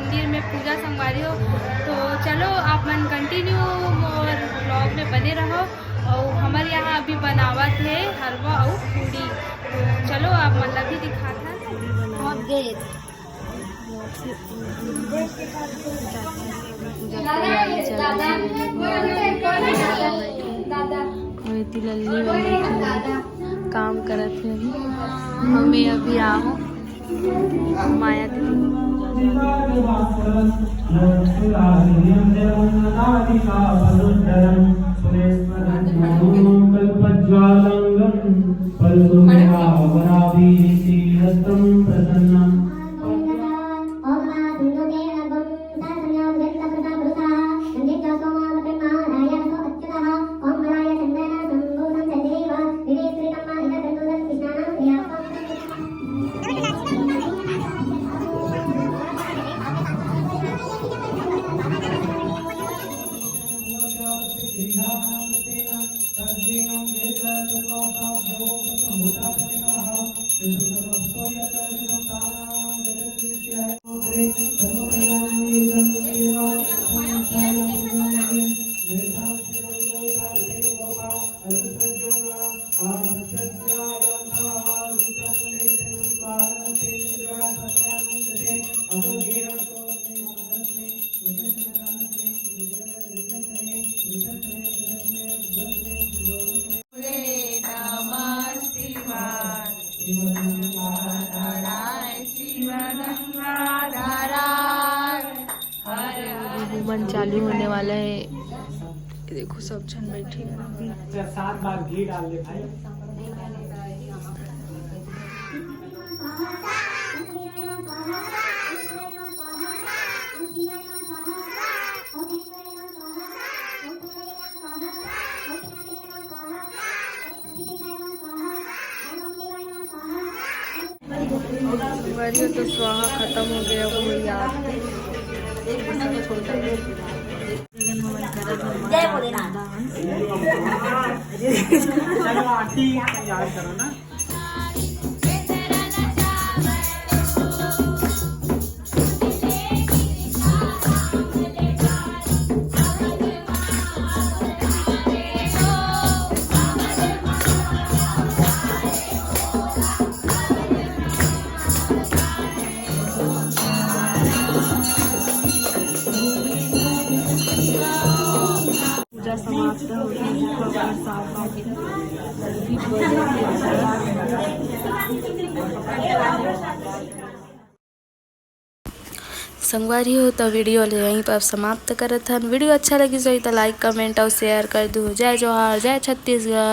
मंदिर में पूजा संगवारी हो। तो चलो आप मन कंटिन्यू और ब्लॉग में बने रहो। और हमारे यहाँ अभी बनावत है हलवा और पूड़ी। तो चलो आप मतलब भी दिखाता काम करत है। हमें अभी आओ माया मन चालू होने वाला है। देखो सब जन बैठे हैं। 7 बार घी डाल दे भाई। तो स्वाहा खत्म हो गया वो याद। जय भोलेनाथ। चलो आंटी याद करो ना। पूजा समाप्त हो गई। संगवारी हो तो वीडियो यहीं पर समाप्त करत हन। वीडियो अच्छा लगी तो लाइक कमेंट और शेयर कर दो। जय जोहार, जय छत्तीसगढ़।